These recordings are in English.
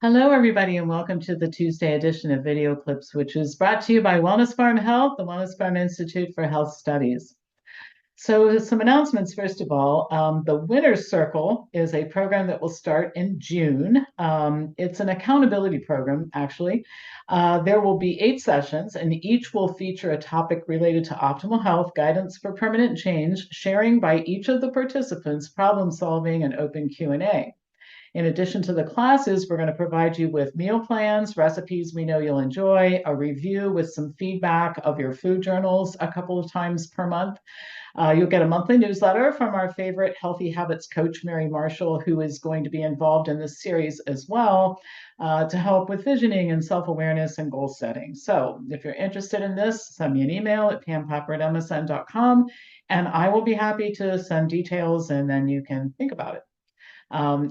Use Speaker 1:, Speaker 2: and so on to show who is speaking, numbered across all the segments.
Speaker 1: Hello, everybody, and welcome to the Tuesday edition of Video Clips, which is brought to you by WellnessForumHealth, the Wellness Forum Institute for Health Studies. So, some announcements. First of all, the Winner's Circle is a program that will start in June. It's an accountability program, actually. There will be 8 sessions, and each will feature a topic related to optimal health, guidance for permanent change, sharing by each of the participants, problem solving, and open Q&A. In addition to the classes, we're going to provide you with meal plans, recipes we know you'll enjoy, a review with some feedback of your food journals a couple of times per month. You'll get a monthly newsletter from our favorite Healthy Habits coach, Mary Marshall, who is going to be involved in this series as well to help with visioning and self-awareness and goal setting. So if you're interested in this, send me an email at pampopper@msn.com, and I will be happy to send details, and then you can think about it.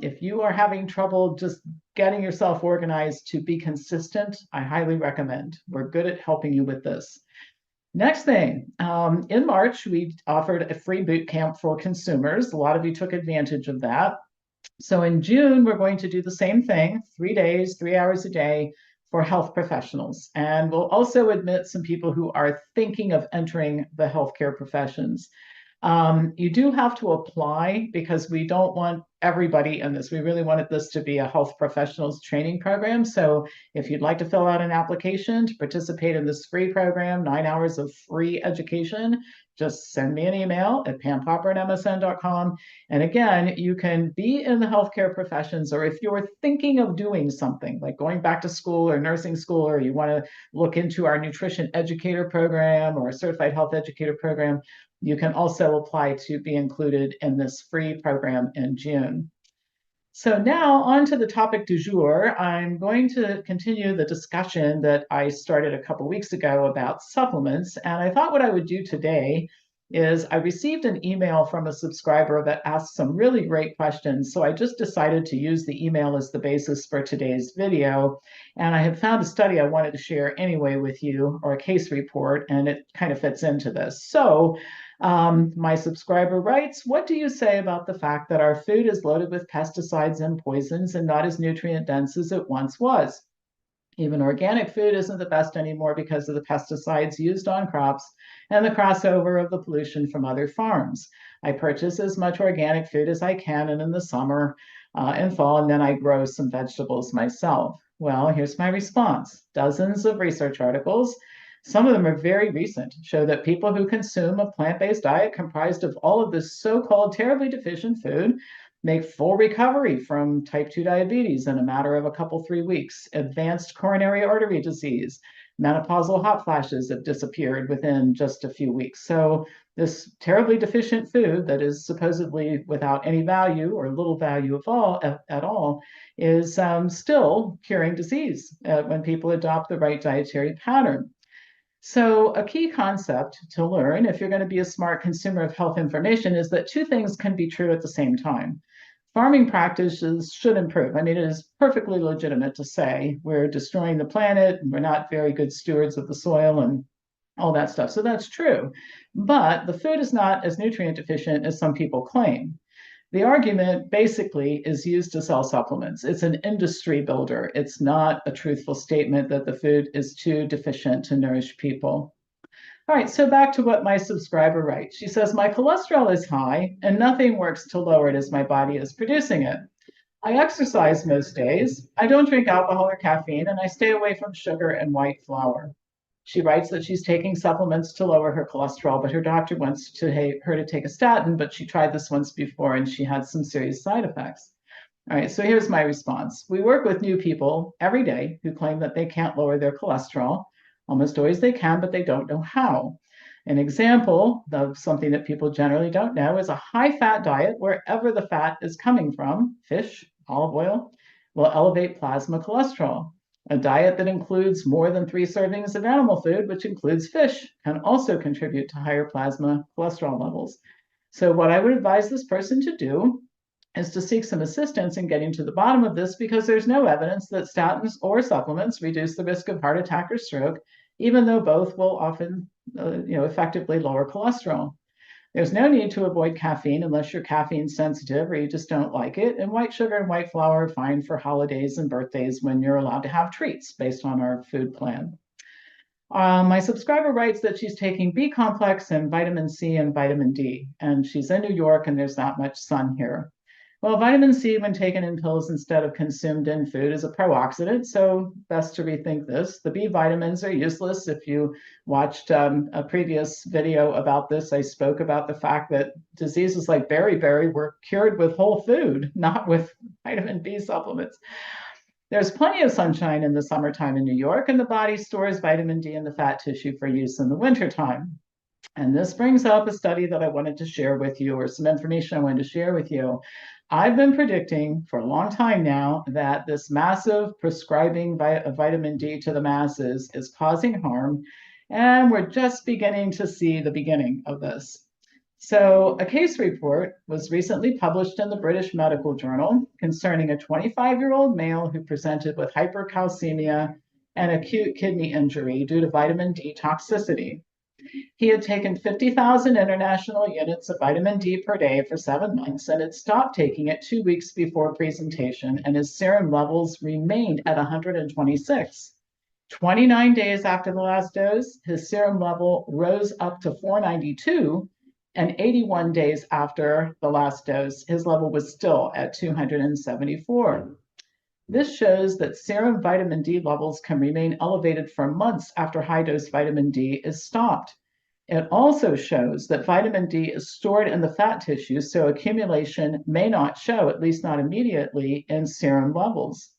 Speaker 1: If you are having trouble just getting yourself organized to be consistent, I highly recommend. We're good at helping you with this. Next thing, in March, we offered a free boot camp for consumers. A lot of you took advantage of that. So in June, we're going to do the same thing, 3 days, 3 hours a day for health professionals. And we'll also admit some people who are thinking of entering the healthcare professions. You do have to apply because we don't want everybody in this. We really wanted this to be a health professionals training program. So if you'd like to fill out an application to participate in this free program, 9 hours of free education, just send me an email at pampopper@msn.com. And again, you can be in the healthcare professions, or if you're thinking of doing something like going back to school or nursing school, or you want to look into our nutrition educator program or a certified health educator program, you can also apply to be included in this free program in June. So now on to the topic du jour. I'm going to continue the discussion that I started a couple weeks ago about supplements. And I thought what I would do today is I received an email from a subscriber that asked some really great questions. So I just decided to use the email as the basis for today's video. And I had found a study I wanted to share anyway with you, or a case report, and it kind of fits into this. So my subscriber writes, what do you say about the fact that our food is loaded with pesticides and poisons and not as nutrient dense as it once was? Even organic food isn't the best anymore because of the pesticides used on crops and the crossover of the pollution from other farms. I purchase as much organic food as I can, and in the summer and fall, and then I grow some vegetables myself. Well, here's my response. Dozens of research articles, some of them are very recent, show that people who consume a plant-based diet comprised of all of this so-called terribly deficient food make full recovery from type 2 diabetes in a matter of a couple, 3 weeks. Advanced coronary artery disease, menopausal hot flashes have disappeared within just a few weeks. So this terribly deficient food that is supposedly without any value or little value at all is still curing disease when people adopt the right dietary pattern. So a key concept to learn if you're going to be a smart consumer of health information is that two things can be true at the same time. Farming practices should improve. I mean, it is perfectly legitimate to say we're destroying the planet and we're not very good stewards of the soil and all that stuff. So that's true. But the food is not as nutrient deficient as some people claim. The argument basically is used to sell supplements. It's an industry builder. It's not a truthful statement that the food is too deficient to nourish people. All right, so back to what my subscriber writes. She says, my cholesterol is high and nothing works to lower it as my body is producing it. I exercise most days. I don't drink alcohol or caffeine, and I stay away from sugar and white flour. She writes that she's taking supplements to lower her cholesterol, but her doctor wants her to take a statin, but she tried this once before and she had some serious side effects. All right, so here's my response. We work with new people every day who claim that they can't lower their cholesterol. Almost always they can, but they don't know how. An example of something that people generally don't know is a high-fat diet, wherever the fat is coming from, fish, olive oil, will elevate plasma cholesterol. A diet that includes more than 3 servings of animal food, which includes fish, can also contribute to higher plasma cholesterol levels. So what I would advise this person to do is to seek some assistance in getting to the bottom of this, because there's no evidence that statins or supplements reduce the risk of heart attack or stroke, even though both will often effectively lower cholesterol. There's no need to avoid caffeine unless you're caffeine sensitive or you just don't like it. And white sugar and white flour are fine for holidays and birthdays when you're allowed to have treats based on our food plan. My subscriber writes that she's taking B complex and vitamin C and vitamin D, and she's in New York and there's not much sun here. Well, vitamin C, when taken in pills instead of consumed in food, is a pro-oxidant, so best to rethink this. The B vitamins are useless. If you watched a previous video about this, I spoke about the fact that diseases like beriberi were cured with whole food, not with vitamin B supplements. There's plenty of sunshine in the summertime in New York, and the body stores vitamin D in the fat tissue for use in the wintertime. And this brings up a study that I wanted to share with you, or some information I wanted to share with you. I've been predicting for a long time now that this massive prescribing of vitamin D to the masses is causing harm, and we're just beginning to see the beginning of this. So, a case report was recently published in the British Medical Journal concerning a 25-year-old male who presented with hypercalcemia and acute kidney injury due to vitamin D toxicity. He had taken 50,000 international units of vitamin D per day for 7 months and had stopped taking it 2 weeks before presentation, and his serum levels remained at 126. 29 days after the last dose, his serum level rose up to 492, and 81 days after the last dose, his level was still at 274. This shows that serum vitamin D levels can remain elevated for months after high-dose vitamin D is stopped. It also shows that vitamin D is stored in the fat tissue, so accumulation may not show, at least not immediately, in serum levels.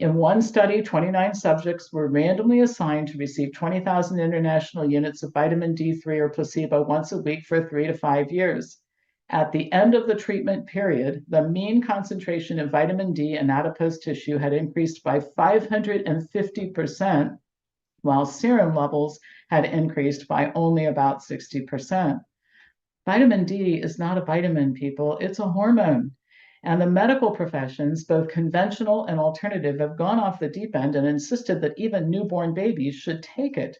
Speaker 1: In one study, 29 subjects were randomly assigned to receive 20,000 international units of vitamin D3 or placebo once a week for 3 to 5 years. At the end of the treatment period, the mean concentration of vitamin D in adipose tissue had increased by 550%, while serum levels had increased by only about 60%. Vitamin D is not a vitamin, people, it's a hormone. And the medical professions, both conventional and alternative, have gone off the deep end and insisted that even newborn babies should take it.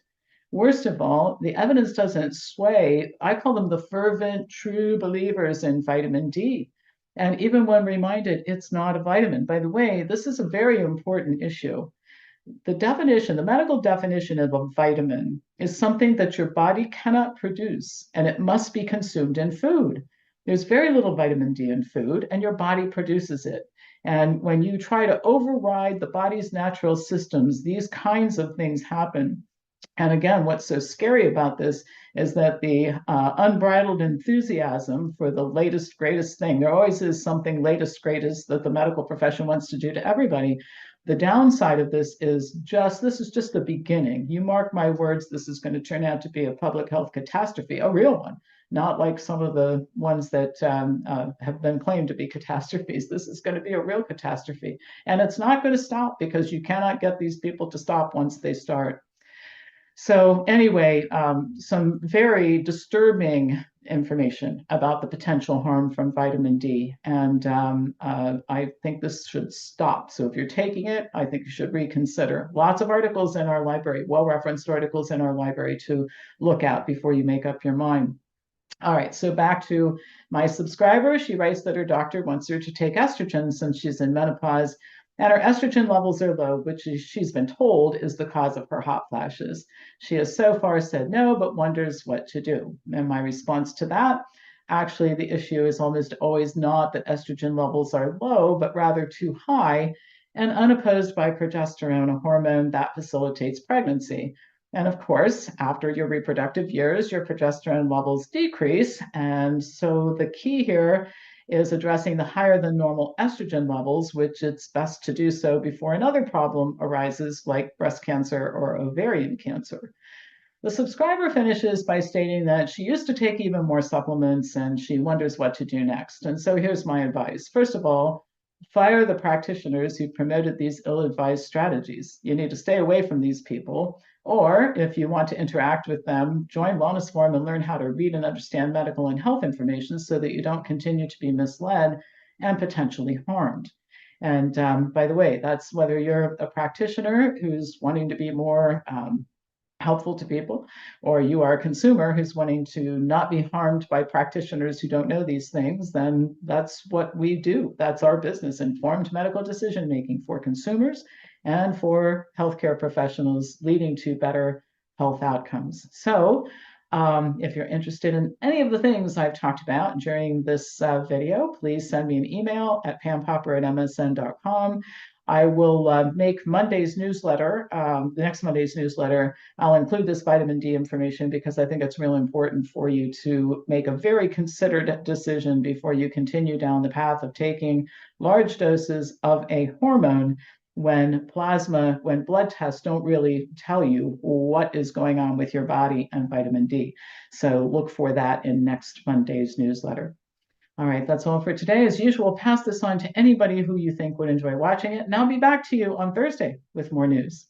Speaker 1: Worst of all, the evidence doesn't sway. I call them the fervent, true believers in vitamin D. And even when reminded it's not a vitamin. By the way, this is a very important issue. The definition, the medical definition of a vitamin is something that your body cannot produce, and it must be consumed in food. There's very little vitamin D in food, and your body produces it. And when you try to override the body's natural systems, these kinds of things happen. And again, what's so scary about this is that the unbridled enthusiasm for the latest, greatest thing, there always is something latest, greatest that the medical profession wants to do to everybody. The downside of this is this is just the beginning. You mark my words, this is going to turn out to be a public health catastrophe, a real one, not like some of the ones that have been claimed to be catastrophes. This is going to be a real catastrophe. And it's not going to stop because you cannot get these people to stop once they start. So anyway, some very disturbing information about the potential harm from vitamin D. And I think this should stop. So if you're taking it, I think you should reconsider. Lots of articles in our library, well-referenced articles in our library to look at before you make up your mind. All right, so back to my subscriber. She writes that her doctor wants her to take estrogen since she's in menopause, and her estrogen levels are low, which she's been told is the cause of her hot flashes. She has so far said no, but wonders what to do. And my response to that, actually, the issue is almost always not that estrogen levels are low, but rather too high and unopposed by progesterone, a hormone that facilitates pregnancy. And of course, after your reproductive years, your progesterone levels decrease. And so the key here is addressing the higher than normal estrogen levels, which it's best to do so before another problem arises like breast cancer or ovarian cancer. The subscriber finishes by stating that she used to take even more supplements and she wonders what to do next. And so here's my advice. First of all, fire the practitioners who promoted these ill-advised strategies. You need to stay away from these people. Or if you want to interact with them, join Wellness Forum and learn how to read and understand medical and health information so that you don't continue to be misled and potentially harmed. And by the way, that's whether you're a practitioner who's wanting to be more helpful to people, or you are a consumer who's wanting to not be harmed by practitioners who don't know these things, then that's what we do. That's our business, informed medical decision making for consumers and for healthcare professionals, leading to better health outcomes. So if you're interested in any of the things I've talked about during this video, please send me an email at pampopper@msn.com. I will make Monday's newsletter, the next Monday's newsletter. I'll include this vitamin D information because I think it's really important for you to make a very considered decision before you continue down the path of taking large doses of a hormone when blood tests don't really tell you what is going on with your body and vitamin D. So look for that in next Monday's newsletter. All right, that's all for today. As usual, pass this on to anybody who you think would enjoy watching it, and I'll be back to you on Thursday with more news.